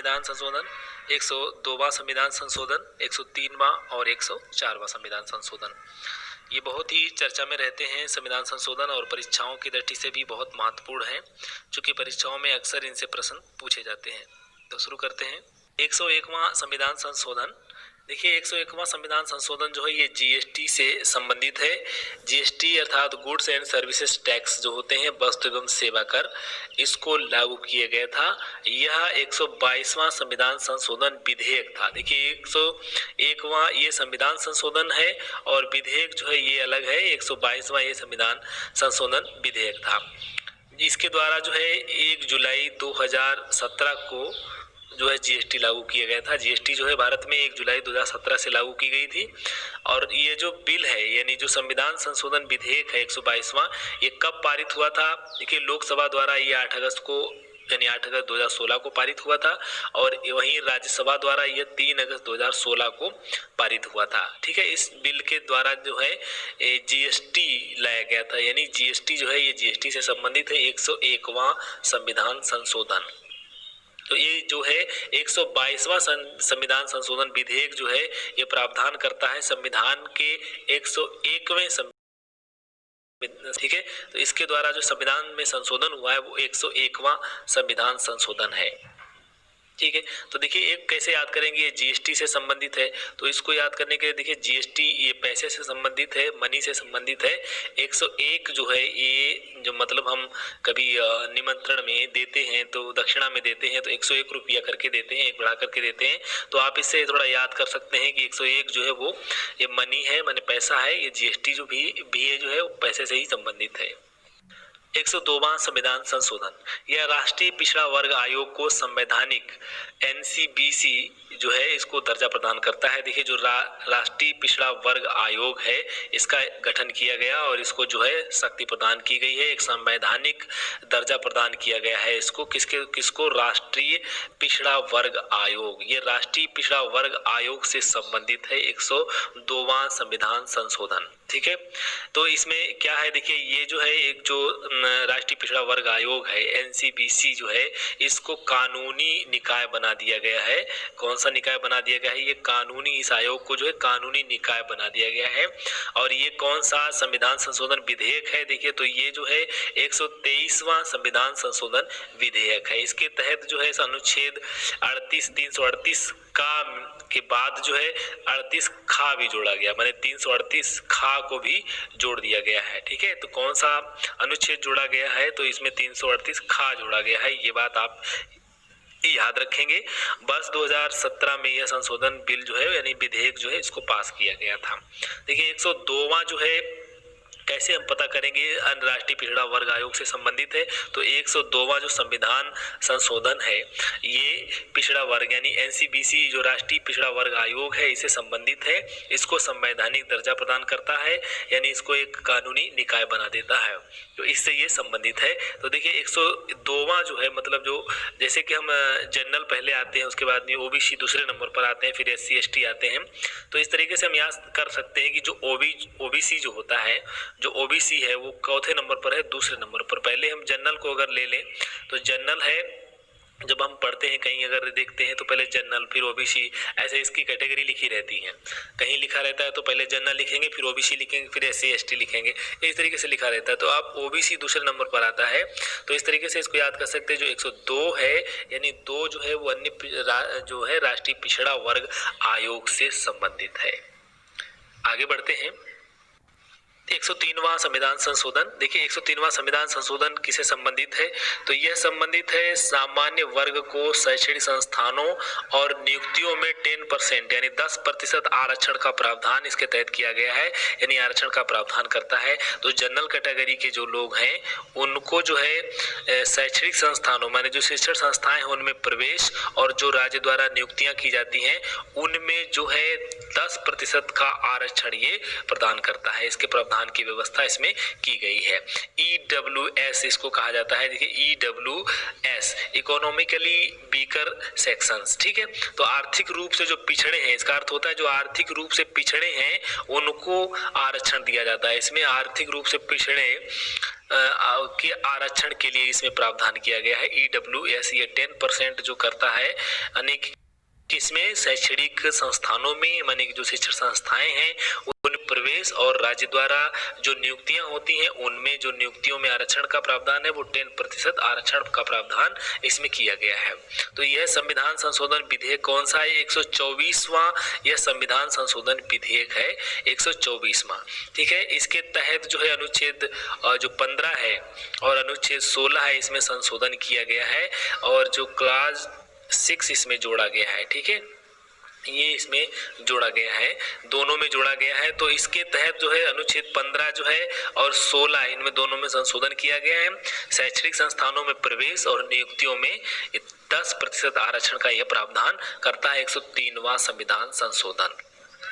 संविधान संशोधन, 102वां संविधान संशोधन, 103वां और 104वां संविधान संशोधन। ये बहुत ही चर्चा में रहते हैं संविधान संशोधन और परीक्षाओं की दृष्टि से भी बहुत महत्वपूर्ण है, क्योंकि परीक्षाओं में अक्सर इनसे प्रश्न पूछे जाते हैं। तो शुरू करते हैं। 101वां संविधान संशोधन। देखिए 101वां संविधान संशोधन जो है ये जीएसटी से संबंधित है। जीएसटी अर्थात गुड्स एंड सर्विसेज टैक्स जो होते हैं, वस्तु एवं सेवा कर, इसको लागू किया गया था। यह 122वां संविधान संशोधन विधेयक था। देखिए 101वां ये संविधान संशोधन है और विधेयक जो है ये अलग है। 122वां ये संविधान संशोधन विधेयक था। इसके द्वारा जो है 1 जुलाई 2017 को जो है जीएसटी लागू किया गया था। जीएसटी जो है भारत में 1 जुलाई 2017 से लागू की गई थी। और ये जो बिल है यानी जो संविधान संशोधन विधेयक है 122वां, ये कब पारित हुआ था? देखिए लोकसभा द्वारा ये 8 अगस्त को यानी 8 अगस्त 2016 को पारित हुआ था और वहीं राज्यसभा द्वारा यह 3 अगस्त 2016 को पारित हुआ था। ठीक है, इस बिल के द्वारा जो है जीएसटी लाया गया था, यानी जीएसटी जो है ये जीएसटी से संबंधित है। 101वां संविधान संशोधन। तो ये जो है 122वां संविधान संशोधन विधेयक जो है ये प्रावधान करता है संविधान के 101वें ठीक है। तो इसके द्वारा जो संविधान में संशोधन हुआ है वो 101वां संविधान संशोधन है। ठीक है, तो देखिए एक कैसे याद करेंगे, ये जीएसटी से संबंधित है। तो इसको याद करने के लिए देखिए जीएसटी ये पैसे से संबंधित है, मनी से संबंधित है। 101 जो है ये जो मतलब हम कभी निमंत्रण में देते हैं तो दक्षिणा में देते हैं तो 101 रुपया करके देते हैं, एक बढ़ा करके देते हैं। तो आप इससे थोड़ा याद कर सकते हैं कि 101 जो है वो ये मनी है, माने पैसा है। ये जीएसटी जो भी है जो है वो पैसे से ही संबंधित है। 102वां संविधान संशोधन, यह राष्ट्रीय पिछड़ा वर्ग आयोग को संवैधानिक एनसीबीसी जो है इसको दर्जा प्रदान करता है। देखिए जो राष्ट्रीय पिछड़ा वर्ग आयोग है इसका गठन किया गया और इसको जो है शक्ति प्रदान की गई है, एक संवैधानिक दर्जा प्रदान किया गया है इसको। किसको? राष्ट्रीय पिछड़ा वर्ग आयोग। ये राष्ट्रीय पिछड़ा वर्ग आयोग से संबंधित है 102वां संविधान संशोधन। ठीक है, तो इसमें क्या है, देखिए ये जो है एक जो राष्ट्रीय पिछड़ा वर्ग आयोग है एनसीबीसी जो है इसको कानूनी निकाय बना दिया गया है। कौन सा निकाय बना दिया गया है? ये कानूनी, इस आयोग को जो है कानूनी निकाय बना दिया गया है। और ये कौन सा संविधान संशोधन विधेयक है? देखिए तो ये जो है 123वां संविधान संशोधन विधेयक है। इसके तहत जो है अनुच्छेद 38 338 के बाद जो है 38 खा भी जोड़ा गया, माने 338 खा को भी जोड़ दिया गया है। ठीक है, तो कौन सा अनुच्छेद जोड़ा गया है? तो इसमें 338 खा जोड़ा गया है। ये बात आप याद रखेंगे। वर्ष 2017 में यह संशोधन बिल जो है यानी विधेयक जो है इसको पास किया गया था। देखिए 102वां जो है कैसे हम पता करेंगे राष्ट्रीय पिछड़ा वर्ग आयोग से संबंधित है? तो 102वां जो संविधान संशोधन है ये पिछड़ा वर्ग यानी एनसीबीसी जो राष्ट्रीय पिछड़ा वर्ग आयोग है इसे संबंधित है। इसको संवैधानिक दर्जा प्रदान करता है, यानी इसको एक कानूनी निकाय बना देता है, तो इससे ये संबंधित है। तो देखिए 102वां जो है मतलब जो जैसे कि हम जनरल पहले आते हैं, उसके बाद में ओबीसी दूसरे नंबर पर आते हैं, फिर एससी एसटी आते हैं। तो इस तरीके से हम याद कर सकते हैं कि जो ओबीसी जो होता है, जो ओबीसी है वो चौथे नंबर पर है, दूसरे नंबर पर। पहले हम जनरल को अगर ले लें तो जनरल है, जब हम पढ़ते हैं कहीं अगर देखते हैं तो पहले जनरल फिर ओबीसी, ऐसे इसकी कैटेगरी लिखी रहती है। कहीं लिखा रहता है तो पहले जनरल लिखेंगे, फिर ओबीसी लिखेंगे, फिर एससी एसटी लिखेंगे, इस तरीके से लिखा रहता है। तो आप ओबीसी दूसरे नंबर पर आता है, तो इस तरीके से इसको याद कर सकते हैं। जो 102 है यानी 2 जो है वो अन्य जो है राष्ट्रीय पिछड़ा वर्ग आयोग से संबंधित है। आगे बढ़ते हैं। 103वां संविधान संशोधन। देखिए 103वां संविधान संशोधन किसे संबंधित है? तो यह संबंधित है सामान्य वर्ग को शैक्षणिक संस्थानों और नियुक्तियों में 10% यानी 10% आरक्षण का प्रावधान इसके तहत किया गया है, यानी आरक्षण का प्रावधान करता है। तो जनरल कैटेगरी के जो लोग हैं उनको जो है शैक्षणिक संस्थानों माने जो शिक्षण संस्थाएं हैं उनमें प्रवेश और जो राज्य द्वारा नियुक्तियां की जाती हैं उनमें जो है 10% का आरक्षण ये प्रदान करता है। इसके प्रावधान की व्यवस्था इसमें की गई है। EWS इसको कहा जाता है। देखिए EWS इकोनॉमिकली वीकर सेक्शंस। ठीक है, तो आर्थिक रूप से जो पिछड़े हैं, इसका अर्थ होता है जो आर्थिक रूप से पिछड़े हैं उनको आरक्षण दिया जाता है। इसमें आर्थिक रूप से पिछड़े के आरक्षण के लिए इसमें प्रावधान किया गया है। EWS ये 10% जो करता है, यानी किसमें, शैक्षणिक संस्थानों में, माने जो शिक्षण संस्थाएं हैं उन प्रवेश और राज्य द्वारा जो नियुक्तियां होती हैं उनमें जो नियुक्तियों में आरक्षण का प्रावधान है वो 10% आरक्षण का प्रावधान इसमें किया गया है। तो यह संविधान संशोधन विधेयक कौन सा है? 124वां यह संविधान संशोधन विधेयक है, 124वां। ठीक है, इसके तहत जो है अनुच्छेद जो 15 है और अनुच्छेद 16 है इसमें संशोधन किया गया है और जो क्लास 6 इसमें जोड़ा गया है। ठीक है, ये इसमें जोड़ा गया है, दोनों में जोड़ा गया है। तो इसके तहत जो है अनुच्छेद 15 जो है और 16 इनमें दोनों में संशोधन किया गया है। शैक्षणिक संस्थानों में प्रवेश और नियुक्तियों में 10% आरक्षण का यह प्रावधान करता है 103वां संविधान संशोधन।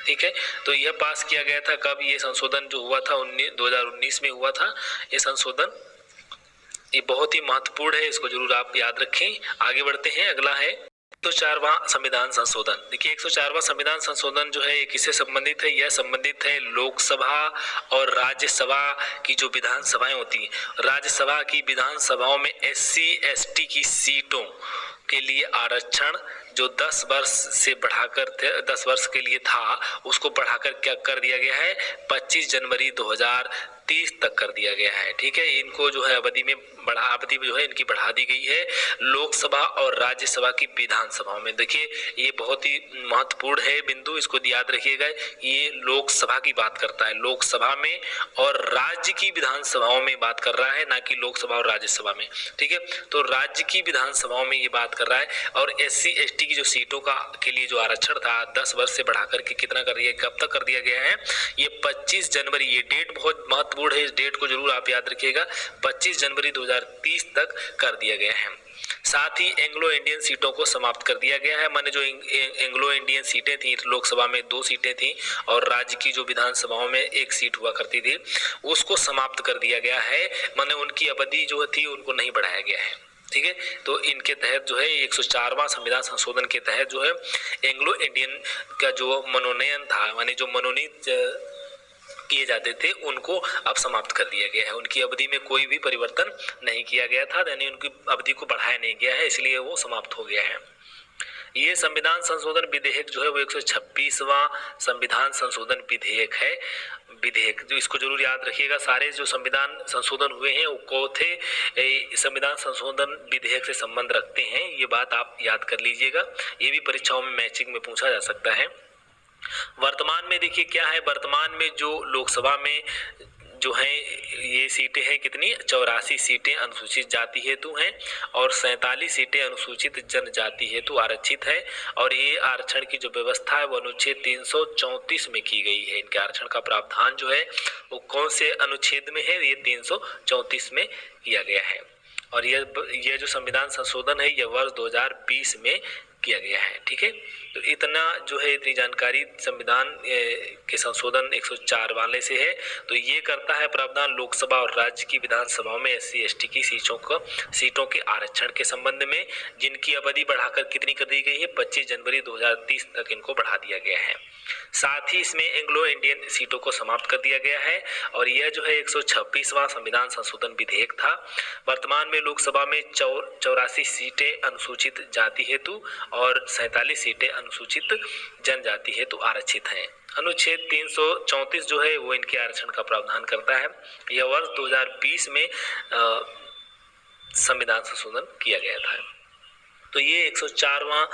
ठीक है, तो यह पास किया गया था कब? ये संशोधन जो हुआ था 2019 में हुआ था ये संशोधन। ये बहुत ही महत्वपूर्ण है, इसको जरूर आप याद रखें। आगे बढ़ते हैं, अगला है 104वां संविधान संशोधन। देखिए 104वां संविधान संशोधन जो है किससे संबंधित है? यह संबंधित है लोकसभा और राज्यसभा की जो विधानसभाएं होती हैं। राज्यसभा की विधानसभाओं में SC ST की सीटों के लिए आरक्षण जो 10 वर्ष से बढ़ाकर 10 वर्ष के लिए था उसको बढ़ाकर क्या कर दिया गया है? 25 जनवरी 2030 तक कर दिया गया है। ठीक है, इनको जो है अवधि जो है इनकी बढ़ा दी गई है लोकसभा और राज्यसभा की विधानसभाओं में। देखिए ये बहुत ही महत्वपूर्ण है बिंदु, इसको याद रखिएगा। ये लोकसभा की बात करता है, लोकसभा में और राज्य की विधानसभाओं में बात कर रहा है, ना कि लोकसभा और राज्यसभा में। ठीक है, तो राज्य की विधानसभाओं में ये बात कर रहा है। और SC ST की जो सीटों का के लिए जो आरक्षण था 10 वर्ष से बढ़ाकर के कितना कर दिया, कब तक कर दिया गया है? ये 25 जनवरी, ये डेट बहुत महत्वपूर्ण है, इस डेट को जरूर आप याद रखिएगा। 25 जनवरी 2030 तक कर दिया गया है। साथ ही एंग्लो इंडियन सीटों को समाप्त कर दिया गया है। माने जो एंग्लो इंडियन सीटें थी, लोकसभा में 2 सीटें थी और राज्य की जो विधानसभाओं में 1 सीट हुआ करती थी उसको समाप्त कर दिया गया है। माने उनकी अवधि जो थी उनको नहीं बढ़ाया गया है। ठीक है, तो इनके तहत जो है 104वां संविधान संशोधन के तहत जो है एंग्लो इंडियन का जो मनोनयन था, माने जो मनोनीत किए जाते थे उनको अब समाप्त कर दिया गया है। उनकी अवधि में कोई भी परिवर्तन नहीं किया गया था, यानी उनकी अवधि को बढ़ाया नहीं गया है, इसलिए वो समाप्त हो गया है। ये संविधान संशोधन विधेयक जो है वो 126वां संविधान संशोधन विधेयक है। विधेयक जो इसको जरूर याद रखिएगा, सारे जो संविधान संशोधन हुए हैं वो चौथे संविधान संशोधन विधेयक से संबंध रखते हैं, ये बात आप याद कर लीजिएगा। ये भी परीक्षाओं में मैचिंग में पूछा जा सकता है। वर्तमान में देखिए क्या है, वर्तमान में जो लोकसभा में जो है ये सीटें हैं कितनी? 84 सीटें अनुसूचित जाति हेतु हैं और 47 सीटें अनुसूचित जनजाति हेतु आरक्षित है। और ये आरक्षण की जो व्यवस्था है वो अनुच्छेद 334 में की गई है। इनके आरक्षण का प्रावधान जो है वो कौन से अनुच्छेद में है? ये 334 में किया गया है। और यह जो संविधान संशोधन है यह वर्ष 2020 में किया गया है। ठीक है, तो इतना जो है इतनी जानकारी संविधान के संशोधन 104 वाले से है। तो ये करता है प्रावधान लोकसभा और राज्य की विधानसभाओं में SC ST की सीटों के आरक्षण के संबंध में, जिनकी अवधि बढ़ाकर कितनी कर दी गई है? 25 जनवरी 2030 तक इनको बढ़ा दिया गया है। साथ ही इसमें एंग्लो इंडियन सीटों को समाप्त कर दिया गया है। और यह जो है 126वां संविधान संशोधन विधेयक था। वर्तमान में लोकसभा में 84 सीटें अनुसूचित जाति हेतु और 47 सीटें अनुसूचित जनजाति हेतु आरक्षित हैं। अनुच्छेद 334 जो है वो इनके आरक्षण का प्रावधान करता है। यह वर्ष 2020 में संविधान संशोधन किया गया था। तो ये 104वां